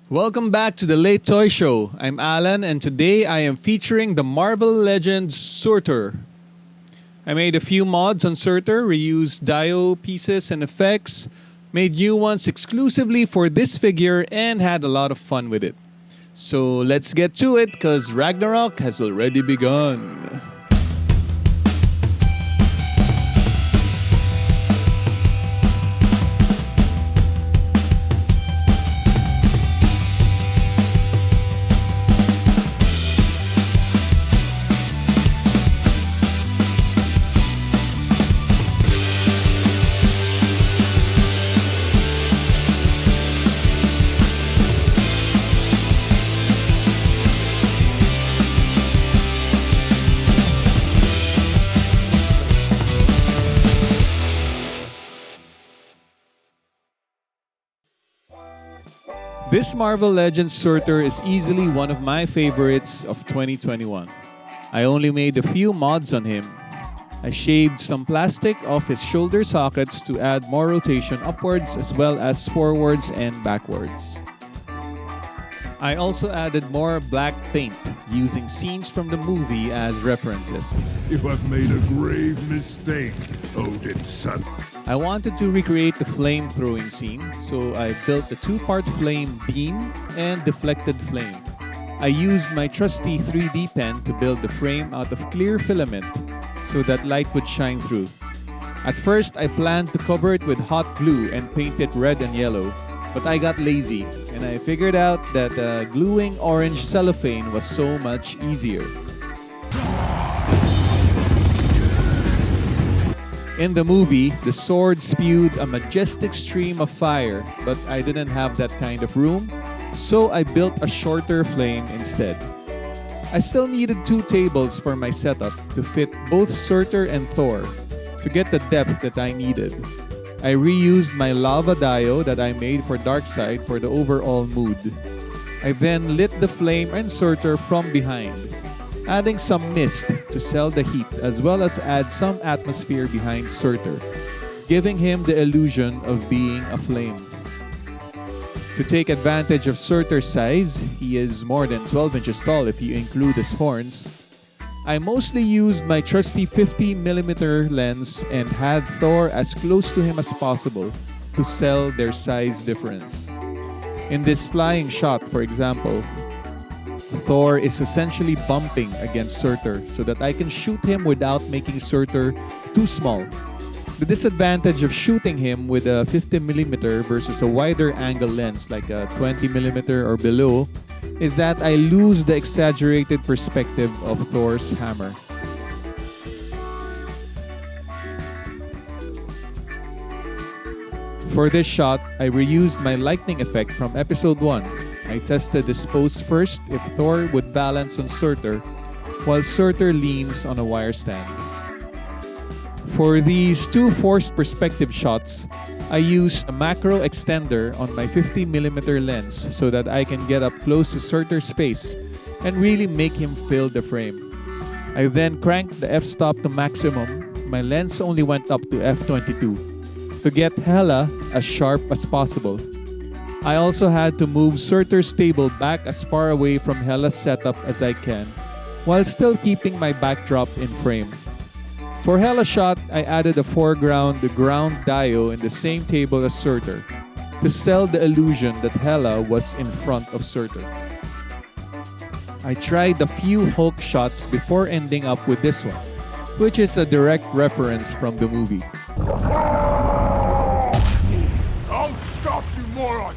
Welcome back to the Late Toy Show. I'm Alan, and today I am featuring the Marvel Legends Surtur. I made a few mods on Surtur, reused Dio pieces and effects, made new ones exclusively for this figure, and had a lot of fun with it. So let's get to it, cause Ragnarok has already begun. This Marvel Legends Surtur is easily one of my favorites of 2021. I only made a few mods on him. I shaved some plastic off his shoulder sockets to add more rotation upwards as well as forwards and backwards. I also added more black paint using scenes from the movie as references. You have made a grave mistake, Odin's son. I wanted to recreate the flame-throwing scene, so I built a two-part flame beam and deflected flame. I used my trusty 3D pen to build the frame out of clear filament so that light would shine through. At first, I planned to cover it with hot glue and paint it red and yellow, but I got lazy and I figured out that gluing orange cellophane was so much easier. In the movie, the sword spewed a majestic stream of fire, but I didn't have that kind of room, so I built a shorter flame instead. I still needed 2 tables for my setup to fit both Surtur and Thor to get the depth that I needed. I reused my lava dio that I made for Darkseid for the overall mood. I then lit the flame and Surtur from behind, adding some mist to sell the heat as well as add some atmosphere behind Surtur, giving him the illusion of being a flame. To take advantage of Surtur's size, he is more than 12 inches tall if you include his horns, I mostly used my trusty 50mm lens and had Thor as close to him as possible to sell their size difference. In this flying shot, for example, Thor is essentially bumping against Surtur so that I can shoot him without making Surtur too small. The disadvantage of shooting him with a 50mm versus a wider angle lens like a 20mm or below is that I lose the exaggerated perspective of Thor's hammer. For this shot, I reused my lightning effect from episode 1. I tested this pose first if Thor would balance on Surtur, while Surtur leans on a wire stand. For these 2 forced perspective shots, I used a macro extender on my 50mm lens so that I can get up close to Surtur's face and really make him fill the frame. I then cranked the f-stop to maximum. My lens only went up to f22 to get Hela as sharp as possible. I also had to move Surtur's table back as far away from Hela's setup as I can, while still keeping my backdrop in frame. For Hela's shot, I added a foreground ground dio in the same table as Surtur to sell the illusion that Hela was in front of Surtur. I tried a few Hulk shots before ending up with this one, which is a direct reference from the movie. I'll stop you, moron!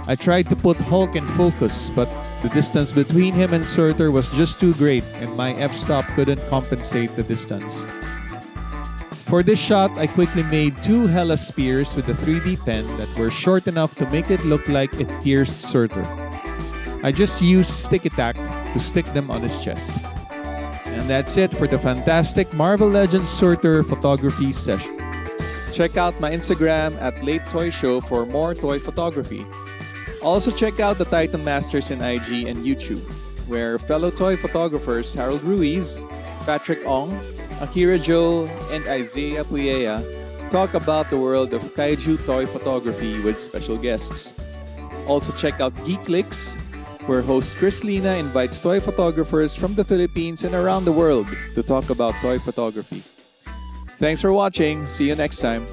I tried to put Hulk in focus, but the distance between him and Surtur was just too great and my f-stop couldn't compensate the distance. For this shot, I quickly made 2 Hela spears with a 3D pen that were short enough to make it look like it pierced Surtur. I just used sticky tack to stick them on his chest. And that's it for the fantastic Marvel Legends Surtur photography session. Check out my Instagram at Late Toy Show for more toy photography. Also check out the Titan Masters in IG and YouTube, where fellow toy photographers Harold Ruiz, Patrick Ong, Akira Joe, and Isaiah Puyeya talk about the world of kaiju toy photography with special guests. Also check out Geeklicks, where host Chris Lina invites toy photographers from the Philippines and around the world to talk about toy photography. Thanks for watching. See you next time.